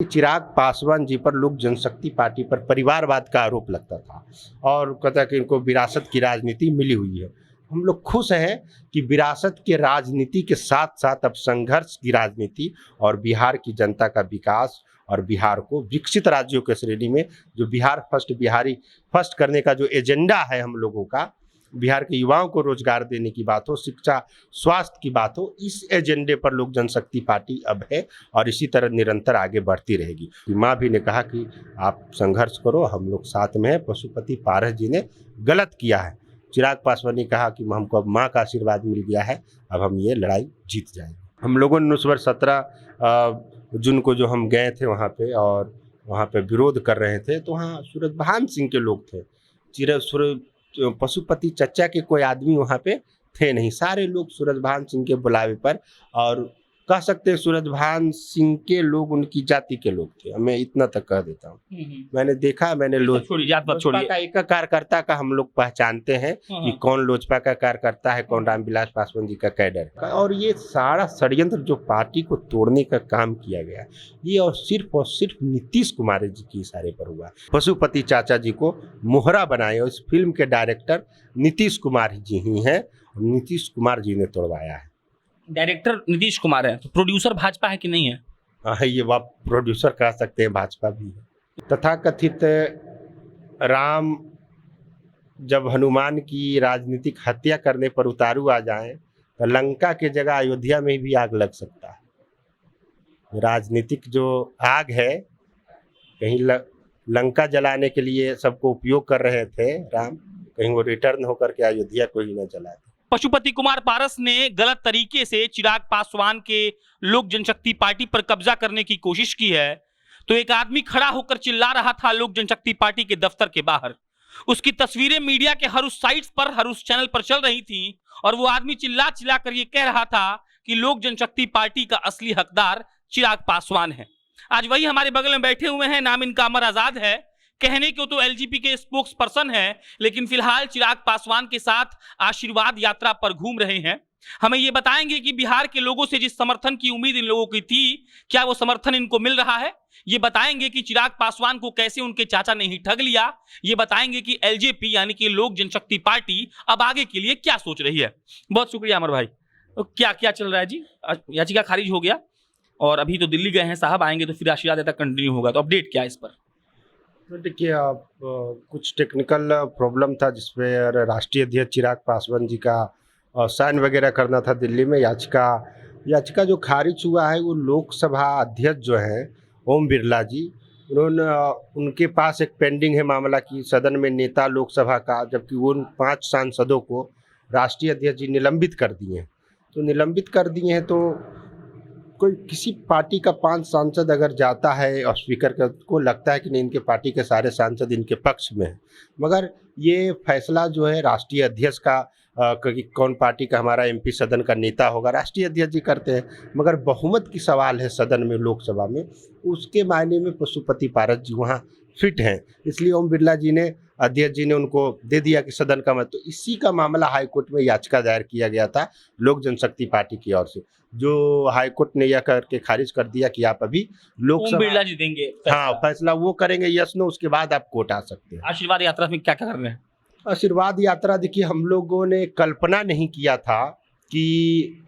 चिराग पासवान जी पर लोक जनशक्ति पार्टी पर परिवारवाद का आरोप लगता था और कहता कि इनको विरासत की राजनीति मिली हुई है। हम लोग खुश हैं कि विरासत के राजनीति के साथ साथ अब संघर्ष की राजनीति और बिहार की जनता का विकास और बिहार को विकसित राज्यों के श्रेणी में जो बिहार फर्स्ट बिहारी फर्स्ट करने का जो एजेंडा है हम लोगों का, बिहार के युवाओं को रोजगार देने की बात हो, शिक्षा स्वास्थ्य की बात हो, इस एजेंडे पर लोक जनशक्ति पार्टी अब है और इसी तरह निरंतर आगे बढ़ती रहेगी। माँ भी ने कहा कि आप संघर्ष करो, हम लोग साथ में हैं। पशुपति पारस जी ने गलत किया है। चिराग पासवान ने कहा कि हमको अब माँ का आशीर्वाद मिल गया है, अब हम ये लड़ाई जीत जाएंगे। हम लोगों ने उस वर्ष 17 जून को जो हम गए थे वहाँ पे और वहाँ पे विरोध कर रहे थे, तो वहाँ सूरजभान सिंह के लोग थे। पशुपति चचा के कोई आदमी वहाँ पे थे नहीं, सारे लोग सूरजभान सिंह के बुलावे पर, और कह सकते हैं सूरजभान सिंह के लोग उनकी जाति के लोग थे। मैं इतना तक कह देता हूँ। मैंने देखा, मैंने लोजपा का एक कार्यकर्ता का हम लोग पहचानते हैं कि कौन लोजपा का कार्यकर्ता है, कौन रामविलास पासवान जी का कैडर है। और ये सारा षड्यंत्र जो पार्टी को तोड़ने का काम किया गया, ये और सिर्फ नीतीश कुमार जी के इशारे पर हुआ। पशुपति चाचा जी को मोहरा बनाए और इस फिल्म के डायरेक्टर नीतीश कुमार जी ही हैं। नीतीश कुमार जी ने तोड़वाया है। डायरेक्टर नीतीश कुमार है तो प्रोड्यूसर भाजपा है कि नहीं है? हाँ, ये आप प्रोड्यूसर कह सकते हैं, भाजपा भी है। तथाकथित राम जब हनुमान की राजनीतिक हत्या करने पर उतारू आ जाएं तो लंका के जगह अयोध्या में भी आग लग सकता है। राजनीतिक जो आग है, कहीं लंका जलाने के लिए सबको उपयोग कर रहे थे राम, कहीं वो रिटर्न होकर के अयोध्या को ही न जला दे। पशुपति कुमार पारस ने गलत तरीके से चिराग पासवान के लोक जनशक्ति पार्टी पर कब्जा करने की कोशिश की है, तो एक आदमी खड़ा होकर चिल्ला रहा था लोक जनशक्ति पार्टी के दफ्तर के बाहर। उसकी तस्वीरें मीडिया के हर उस साइट्स पर, हर उस चैनल पर चल रही थी और वो आदमी चिल्ला चिल्ला कर ये कह रहा था कि लोक जनशक्ति पार्टी का असली हकदार चिराग पासवान है। आज वही हमारे बगल में बैठे हुए हैं, नाम इनका अमर आजाद है। कहने को तो एलजेपी के स्पोक्स पर्सन है, लेकिन फिलहाल चिराग पासवान के साथ आशीर्वाद यात्रा पर घूम रहे हैं। हमें ये बताएंगे कि बिहार के लोगों से जिस समर्थन की उम्मीद इन लोगों की थी, क्या वो समर्थन इनको मिल रहा है? ये बताएंगे कि चिराग पासवान को कैसे उनके चाचा ने ही ठग लिया। ये बताएंगे कि एलजेपी यानी कि लोक जनशक्ति पार्टी अब आगे के लिए क्या सोच रही है। बहुत शुक्रिया अमर भाई। तो क्या क्या चल रहा है जी? याचिका खारिज हो गया और अभी तो दिल्ली गए हैं साहब, आएंगे तो फिर आशीर्वाद यात्रा कंटिन्यू होगा, तो अपडेट क्या है इस पर? देखिए, कुछ टेक्निकल प्रॉब्लम था जिसपे राष्ट्रीय अध्यक्ष चिराग पासवान जी का साइन वगैरह करना था दिल्ली में। याचिका जो खारिज हुआ है वो लोकसभा अध्यक्ष जो हैं ओम बिरला जी, उनके पास एक पेंडिंग है मामला कि सदन में नेता लोकसभा का, जबकि वो 5 सांसदों को राष्ट्रीय अध्यक्ष जी निलंबित कर दिए हैं। तो निलंबित कर दिए हैं तो कोई किसी पार्टी का 5 सांसद अगर जाता है और स्पीकर को लगता है कि नहीं, इनके पार्टी के सारे सांसद इनके पक्ष में हैं, मगर ये फैसला जो है राष्ट्रीय अध्यक्ष का कि कौन पार्टी का हमारा एमपी सदन का नेता होगा, राष्ट्रीय अध्यक्ष जी करते हैं। मगर बहुमत की सवाल है सदन में, लोकसभा में, उसके मायने में पशुपति पारस जी वहाँ फिट हैं, इसलिए ओम बिरला जी ने, अध्यक्ष जी ने उनको दे दिया कि सदन का मत। तो इसी का मामला हाईकोर्ट में याचिका दायर किया गया था लोक जनशक्ति पार्टी की ओर से, जो हाईकोर्ट ने यह करके खारिज कर दिया कि आप अभी लोकसभा बिरला जी देंगे हाँ फैसला वो करेंगे यस नो, उसके बाद आप कोर्ट आ सकते हैं। आशीर्वाद यात्रा में क्या क्या कर रहे हैं? आशीर्वाद यात्रा, देखिए, हम लोगों ने कल्पना नहीं किया था कि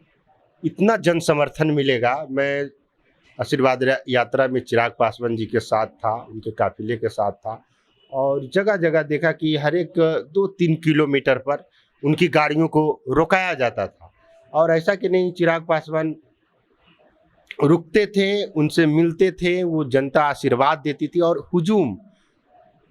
इतना जन समर्थन मिलेगा। मैं आशीर्वाद यात्रा में चिराग पासवान जी के साथ था, उनके काफिले के साथ था, और जगह जगह देखा कि हर एक 2-3 किलोमीटर पर उनकी गाड़ियों को रोकाया जाता था। और ऐसा कि नहीं, चिराग पासवान रुकते थे, उनसे मिलते थे, वो जनता आशीर्वाद देती थी। और हुजूम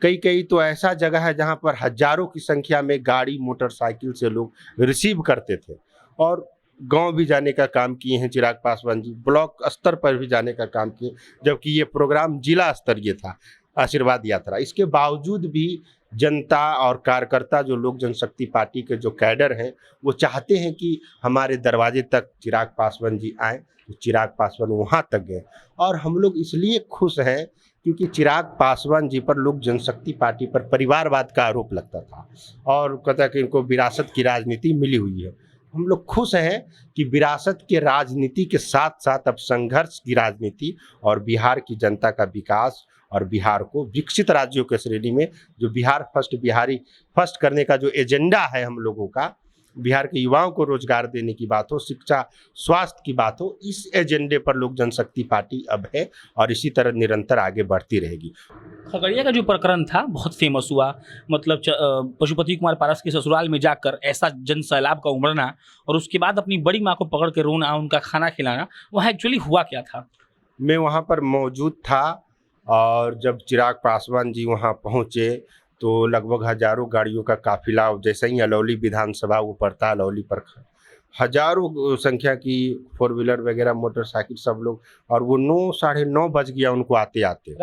कई तो ऐसा जगह है जहाँ पर हजारों की संख्या में गाड़ी मोटरसाइकिल से लोग रिसीव करते थे, और गांव भी जाने का काम किए हैं चिराग पासवान जी, ब्लॉक स्तर पर भी जाने का काम किए, जबकि ये प्रोग्राम जिला स्तरीय था आशीर्वाद यात्रा। इसके बावजूद भी जनता और कार्यकर्ता जो लोक जनशक्ति पार्टी के जो कैडर हैं, वो चाहते हैं कि हमारे दरवाजे तक चिराग पासवान जी आए, तो चिराग पासवान वहाँ तक गए। और हम लोग इसलिए खुश हैं क्योंकि चिराग पासवान जी पर लोक जनशक्ति पार्टी पर परिवारवाद का आरोप लगता था और कहता कि इनको विरासत की राजनीति मिली हुई है। हम लोग खुश हैं कि विरासत के राजनीति के साथ साथ अब संघर्ष की राजनीति और बिहार की जनता का विकास और बिहार को विकसित राज्यों के श्रेणी में जो बिहारी फर्स्ट करने का जो एजेंडा है हम लोगों का, बिहार के युवाओं को रोजगार देने की बात हो, शिक्षा स्वास्थ्य की बात हो, इस एजेंडे पर लोक जनशक्ति पार्टी अब है और इसी तरह निरंतर आगे बढ़ती रहेगी। खगड़िया का जो प्रकरण था बहुत फेमस हुआ, मतलब पशुपति कुमार पारस के ससुराल में जाकर ऐसा जन सैलाब का उमड़ना और उसके बाद अपनी बड़ी माँ को पकड़ के रोना, उनका खाना खिलाना, वहाँ एक्चुअली हुआ क्या था? मैं वहाँ पर मौजूद था और जब चिराग पासवान जी वहाँ पहुँचे तो लगभग हजारों गाड़ियों का काफिला, जैसे ही अलौली विधानसभा वो पड़ता, अलौली पर हजारों संख्या की 4 व्हीलर वगैरह मोटरसाइकिल सब लोग, और वो 9 साढ़े 9 बज गया उनको आते आते,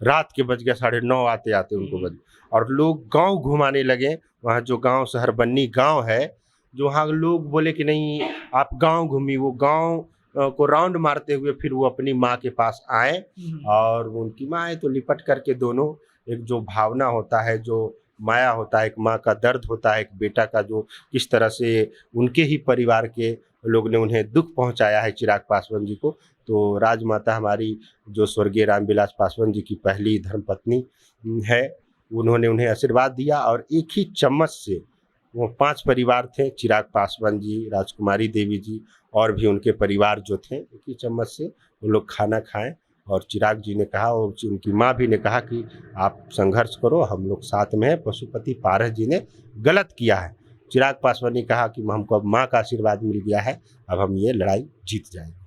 रात के बज गया 9:30 आते आते उनको बज, और लोग गांव घुमाने लगे। वहाँ जो गांव शहर बन्नी गांव है, जो वहाँ लोग बोले कि नहीं आप गांव घूमी, वो गांव को राउंड मारते हुए फिर वो अपनी माँ के पास आए और उनकी माँ है तो लिपट करके दोनों, एक जो भावना होता है, जो माया होता है, एक माँ का दर्द होता है, एक बेटा का जो किस तरह से उनके ही परिवार के लोग ने उन्हें दुख पहुंचाया है चिराग पासवान जी को, तो राजमाता हमारी जो स्वर्गीय रामविलास पासवान जी की पहली धर्मपत्नी है, उन्होंने उन्हें आशीर्वाद दिया और एक ही चम्मच से, वो 5 परिवार थे, चिराग पासवान जी, राजकुमारी देवी जी और भी उनके परिवार जो थे, एक ही चम्मच से वो लोग खाना खाएं और चिराग जी ने कहा और उनकी माँ भी ने कहा कि आप संघर्ष करो, हम लोग साथ में हैं। पशुपति पारस जी ने गलत किया है, चिराग पासवान ने कहा कि हमको अब माँ का आशीर्वाद मिल गया है, अब हम ये लड़ाई जीत जाएंगे।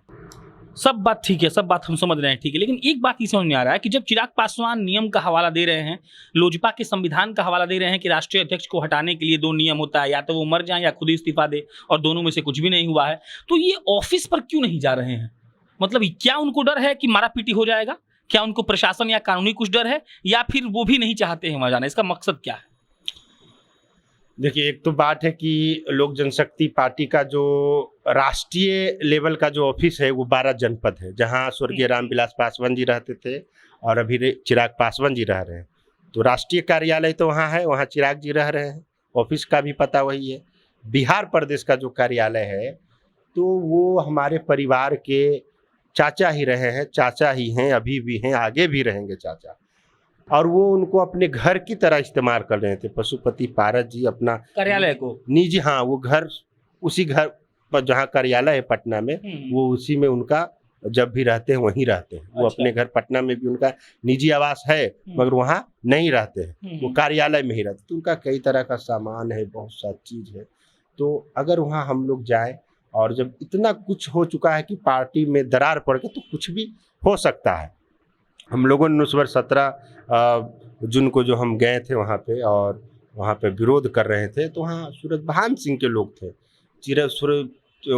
सब बात ठीक है, सब बात हम समझ रहे हैं, ठीक है, लेकिन एक बात ही समझ में आ रहा है कि जब चिराग पासवान नियम का हवाला दे रहे हैं, लोजपा के संविधान का हवाला दे रहे हैं कि राष्ट्रीय अध्यक्ष को हटाने के लिए 2 नियम होता है, या तो वो मर जाए या खुद इस्तीफा दे, और दोनों में से कुछ भी नहीं हुआ है, तो ये ऑफिस पर क्यों नहीं जा रहे हैं? मतलब क्या उनको डर है कि मारा पीटी हो जाएगा? क्या उनको प्रशासन या कानूनी कुछ डर है, या फिर वो भी नहीं चाहते हैं वहां जाना? इसका मकसद क्या है? देखिए, एक तो बात है कि लोक जनशक्ति पार्टी का जो राष्ट्रीय लेवल का जो ऑफिस है वो 12 जनपद है, जहां स्वर्गीय रामविलास पासवान जी रहते थे और अभी चिराग पासवान जी रह रहे हैं। तो राष्ट्रीय कार्यालय तो वहाँ है, वहाँ चिराग जी रह रहे हैं, ऑफिस का भी पता वही है। बिहार प्रदेश का जो कार्यालय है तो वो हमारे परिवार के चाचा ही रहे हैं, चाचा ही हैं, अभी भी हैं, आगे भी रहेंगे चाचा, और वो उनको अपने घर की तरह इस्तेमाल कर रहे थे। पशुपति पारस जी अपना कार्यालय को निजी, हाँ, वो घर, उसी घर पर जहाँ कार्यालय है पटना में, वो उसी में उनका जब भी रहते हैं वहीं रहते हैं। वो अपने घर पटना में भी उनका निजी आवास है, मगर वहाँ नहीं रहते हैं, वो कार्यालय में ही रहते। तो उनका कई तरह का सामान है, बहुत सा चीज़ है। तो अगर वहाँ हम लोग जाएँ और जब इतना कुछ हो चुका है कि पार्टी में दरार पड़ गई, तो कुछ भी हो सकता है। हम लोगों ने उस वर्ष 17 जून को जो हम गए थे वहाँ पे और वहाँ पे विरोध कर रहे थे, तो वहाँ सूरजभान सिंह के लोग थे,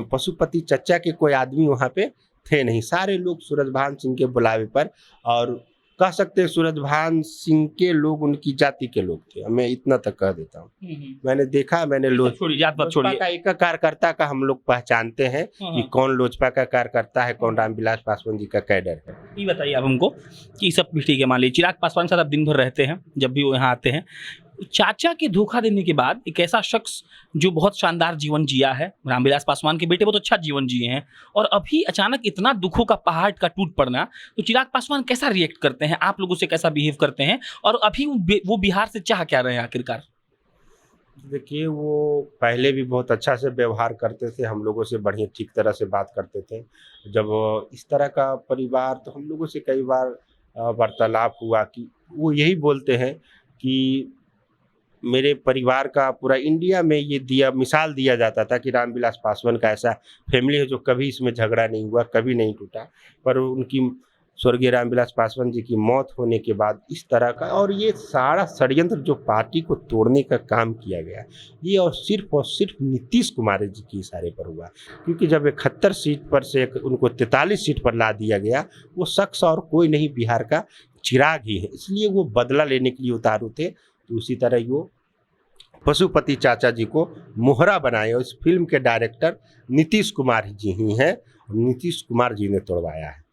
पशुपति चचा के कोई आदमी वहाँ पे थे नहीं, सारे लोग सूरजभान सिंह के बुलावे पर, और कह सकते हैं सूरजभान सिंह के लोग उनकी जाति के लोग थे। मैं इतना तक कह देता हूँ। मैंने देखा, मैंने लोजपा का एक कार्यकर्ता का हम लोग पहचानते हैं कि कौन लोजपा का कार्यकर्ता है, कौन रामविलास पासवान जी का कैडर है। ये बताइए आप हमको कि सब भी ठीक है, मान लीजिए चिराग पासवान साहब दिन भर रहते हैं, जब भी वो यहाँ आते हैं, चाचा के धोखा देने के बाद एक ऐसा शख्स जो बहुत शानदार जीवन जिया है, रामविलास पासवान के बेटे बहुत अच्छा जीवन जिए हैं, और अभी अचानक इतना दुखों का पहाड़ का टूट पड़ना, तो चिराग पासवान कैसा रिएक्ट करते हैं, आप लोगों से कैसा बिहेव करते हैं, और अभी वो बिहार से चाह क्या रहे हैं आखिरकार? देखिए, वो पहले भी बहुत अच्छा से व्यवहार करते थे, हम लोगों से बढ़िया ठीक तरह से बात करते थे। जब इस तरह का परिवार, तो हम लोगों से कई बार वार्तालाप हुआ कि वो यही बोलते हैं कि मेरे परिवार का पूरा इंडिया में ये मिसाल दिया जाता था कि रामविलास पासवान का ऐसा फैमिली है जो कभी इसमें झगड़ा नहीं हुआ, कभी नहीं टूटा। पर उनकी स्वर्गीय रामविलास पासवान जी की मौत होने के बाद इस तरह का, और ये सारा षड्यंत्र जो पार्टी को तोड़ने का काम किया गया, ये और सिर्फ नीतीश कुमार जी के इशारे पर हुआ। क्योंकि जब 71 सीट पर से उनको 43 सीट पर ला दिया गया, वो शख्स और कोई नहीं, बिहार का चिराग ही है, इसलिए वो बदला लेने के लिए उतारू थे। तो उसी तरह वो पशुपति चाचा जी को मोहरा बनाए, और इस फिल्म के डायरेक्टर नीतीश कुमार जी ही हैं, और नीतीश कुमार जी ने तोड़वाया है।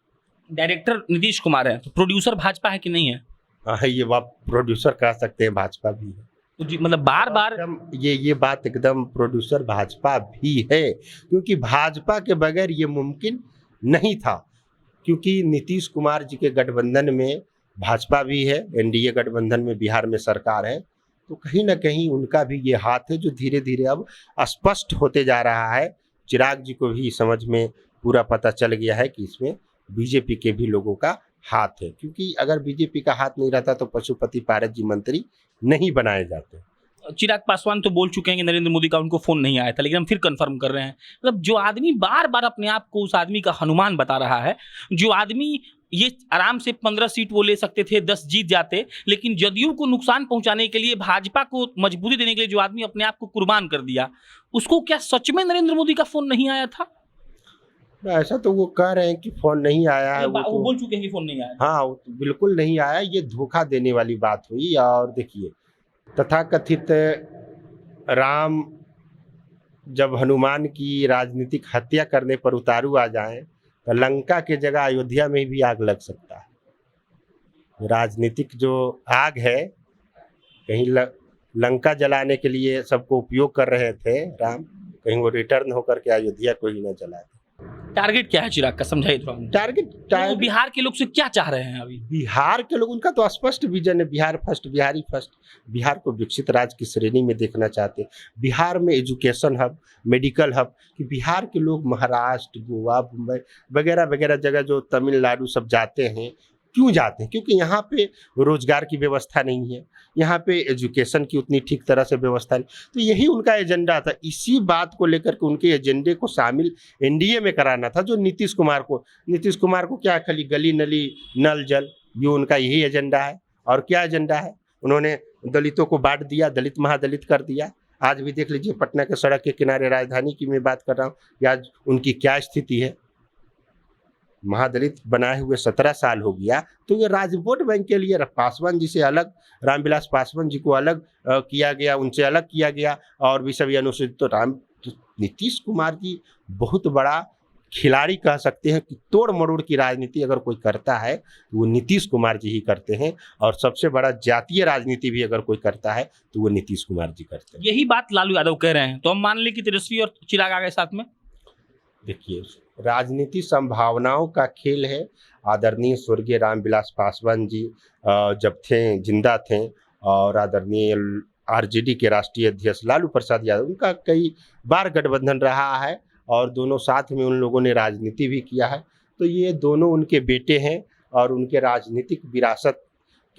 डायरेक्टर नीतीश कुमार है, तो प्रोड्यूसर भाजपा है कि नहीं है? हाँ, ये आप प्रोड्यूसर कह सकते हैं, भाजपा भी है। तो जी मतलब बार बार ये बात एकदम प्रोड्यूसर भाजपा भी है, क्योंकि भाजपा के बगैर ये मुमकिन नहीं था, क्योंकि नीतीश कुमार जी के गठबंधन में भाजपा भी है, एनडीए गठबंधन में बिहार में सरकार है, तो कहीं ना कहीं उनका भी ये हाथ है जो धीरे धीरे अब स्पष्ट होते जा रहा है। चिराग जी को भी समझ में पूरा पता चल गया है कि इसमें बीजेपी के भी लोगों का हाथ है, क्योंकि अगर बीजेपी का हाथ नहीं रहता तो पशुपति पारस जी मंत्री नहीं बनाए जाते। चिराग पासवान तो बोल चुके हैं कि नरेंद्र मोदी का उनको फोन नहीं आया था, लेकिन हम फिर कंफर्म कर रहे हैं। मतलब जो आदमी बार बार अपने आप को उस आदमी का हनुमान बता रहा है, जो आदमी ये आराम से 15 सीट वो ले सकते थे, 10 जीत जाते, लेकिन जदयू को नुकसान पहुंचाने के लिए, भाजपा को मजबूती देने के लिए जो आदमी अपने आप को कुर्बान कर दिया, उसको क्या सच में नरेंद्र मोदी का फोन नहीं आया था? ऐसा तो वो कह रहे हैं कि फोन नहीं आया है, वो बोल चुके हैं कि फोन नहीं आया। हाँ, वो तो बिल्कुल नहीं आया, ये धोखा देने वाली बात हुई। और देखिए, तथाकथित राम जब हनुमान की राजनीतिक हत्या करने पर उतारू आ जाएं, तो लंका के जगह अयोध्या में भी आग लग सकता है। राजनीतिक जो आग है, कहीं लंका जलाने के लिए सबको उपयोग कर रहे थे राम, कहीं वो रिटर्न होकर के अयोध्या को ही न जलाए। टारगेट क्या है चिराग का, समझाइए थोड़ा। टारगेट वो बिहार के लोग से क्या चाह रहे हैं अभी? बिहार के लोग, उनका तो स्पष्ट विजन है, बिहार फर्स्ट, बिहारी फर्स्ट। बिहार को विकसित राज्य की श्रेणी में देखना चाहते हैं। बिहार में एजुकेशन हब, मेडिकल हब, कि बिहार के लोग महाराष्ट्र, गोवा, मुंबई वगैरह वगैरह जगह जो तमिलनाडु सब जाते हैं, क्यों जाते हैं? क्योंकि यहाँ पे रोजगार की व्यवस्था नहीं है, यहाँ पे एजुकेशन की उतनी ठीक तरह से व्यवस्था नहीं। तो यही उनका एजेंडा था, इसी बात को लेकर के उनके एजेंडे को शामिल एनडीए में कराना था। जो नीतीश कुमार को क्या, खाली गली नली नल जल, ये उनका यही एजेंडा है। और क्या एजेंडा है? उन्होंने दलितों को बांट दिया, दलित महादलित कर दिया। आज भी देख लीजिए, पटना के सड़क के किनारे, राजधानी की मैं बात कर रहा हूँ, आज उनकी क्या स्थिति है। महादलित बनाए हुए 17 साल हो गया, तो ये राज्य वोट बैंक के लिए पासवान जी से अलग, रामविलास पासवान जी को अलग किया गया, उनसे अलग किया गया, और भी सभी अनुसूचित। तो नीतीश कुमार जी बहुत बड़ा खिलाड़ी कह सकते हैं कि तोड़ मरोड़ की राजनीति अगर कोई करता है तो वो नीतीश कुमार जी ही करते हैं, और सबसे बड़ा जातीय राजनीति भी अगर कोई करता है तो वो नीतीश कुमार जी करते हैं। यही बात लालू यादव कह रहे हैं, तो हम मान लें कि तेजस्वी और चिराग आ गए साथ में। देखिए, राजनीति संभावनाओं का खेल है। आदरणीय स्वर्गीय रामविलास पासवान जी जब थे, जिंदा थे, और आदरणीय आरजेडी के राष्ट्रीय अध्यक्ष लालू प्रसाद यादव, उनका कई बार गठबंधन रहा है, और दोनों साथ में उन लोगों ने राजनीति भी किया है। तो ये दोनों उनके बेटे हैं, और उनके राजनीतिक विरासत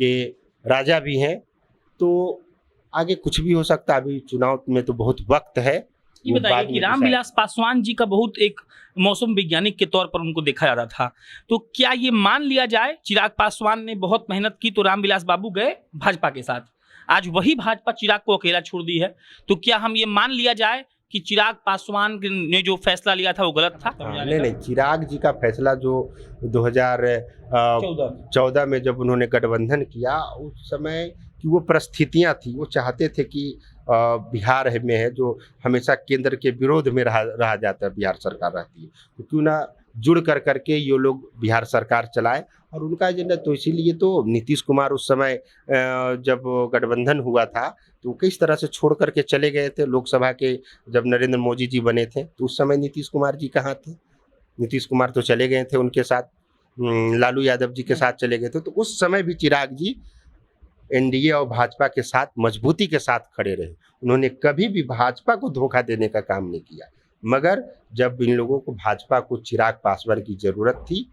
के राजा भी हैं। तो आगे कुछ भी हो सकता है, अभी चुनाव में तो बहुत वक्त है। ये बताइए कि रामविलास पासवान जी का बहुत एक मौसम वैज्ञानिक के तौर पर उनको देखा जाता था, तो क्या ये मान लिया जाए, चिराग पासवान ने बहुत मेहनत की तो रामविलास बाबू गए भाजपा के साथ, आज वही भाजपा चिराग को अकेला छोड़ दी है, तो क्या हम ये मान लिया जाए कि चिराग पासवान ने जो फैसला लिया था वो गलत था? नहीं, चिराग जी का फैसला जो 2014 में जब उन्होंने गठबंधन किया, उस समय की वो परिस्थितियां थी, वो चाहते थे कि बिहार में है जो हमेशा केंद्र के विरोध में रहा जाता है, बिहार सरकार रहती है, तो क्यों ना जुड़ कर करके ये लोग बिहार सरकार चलाए, और उनका एजेंडा। तो इसीलिए तो नीतीश कुमार उस समय जब गठबंधन हुआ था तो किस तरह से छोड़ करके चले गए थे लोकसभा के, जब नरेंद्र मोदी जी बने थे तो उस समय नीतीश कुमार जी कहाँ थे? नीतीश कुमार तो चले गए थे उनके साथ, लालू यादव जी के साथ चले गए थे। तो उस समय भी चिराग जी एनडीए और भाजपा के साथ मजबूती के साथ खड़े रहे, उन्होंने कभी भी भाजपा को धोखा देने का काम नहीं किया। मगर जब इन लोगों को भाजपा को चिराग पासवान की जरूरत थी,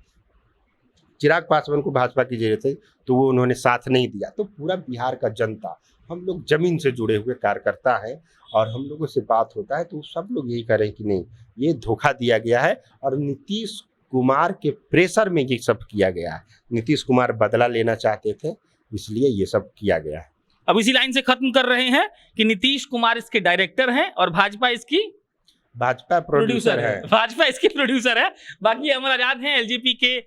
चिराग पासवान को भाजपा की जरूरत थी, तो वो उन्होंने साथ नहीं दिया। तो पूरा बिहार का जनता, हम लोग जमीन से जुड़े हुए कार्यकर्ता हैं, और हम लोगों से बात होता है तो सब लोग यही करें कि नहीं, ये धोखा दिया गया है, और नीतीश कुमार के प्रेशर में ये सब किया गया है। नीतीश कुमार बदला लेना चाहते थे, इसलिए ये सब किया गया है। अब इसी लाइन से खत्म कर रहे हैं कि नीतीश कुमार इसके डायरेक्टर हैं और भाजपा इसकी प्रोड्यूसर है। भाजपा इसके प्रोड्यूसर है। बाकी अमर आजाद हैं एलजेपी के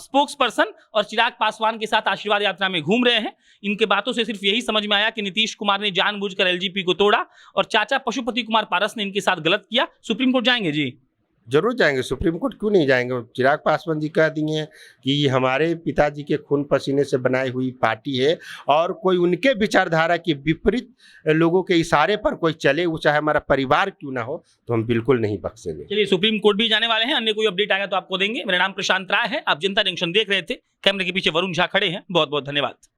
स्पोक्स पर्सन, और चिराग पासवान के साथ आशीर्वाद यात्रा में घूम रहे हैं। इनके बातों से सिर्फ यही समझ में आया कि नीतीश कुमार ने जानबूझकर एलजेपी को तोड़ा, और चाचा पशुपति कुमार पारस ने इनके साथ गलत किया। सुप्रीम कोर्ट जाएंगे जी? जरूर जाएंगे, सुप्रीम कोर्ट क्यों नहीं जाएंगे। चिराग पासवान जी कह दिए हैं कि ये हमारे पिताजी के खून पसीने से बनाई हुई पार्टी है और कोई उनके विचारधारा के विपरीत लोगों के इशारे पर कोई चले, वो चाहे हमारा परिवार क्यों ना हो, तो हम बिल्कुल नहीं बख्शेंगे। चलिए, सुप्रीम कोर्ट भी जाने वाले हैं, अन्य कोई अपडेट आएगा तो आपको देंगे। मेरा नाम प्रशांत राय है, आप जनता जंक्शन देख रहे थे। कैमरे के पीछे वरुण झा खड़े हैं। बहुत बहुत धन्यवाद।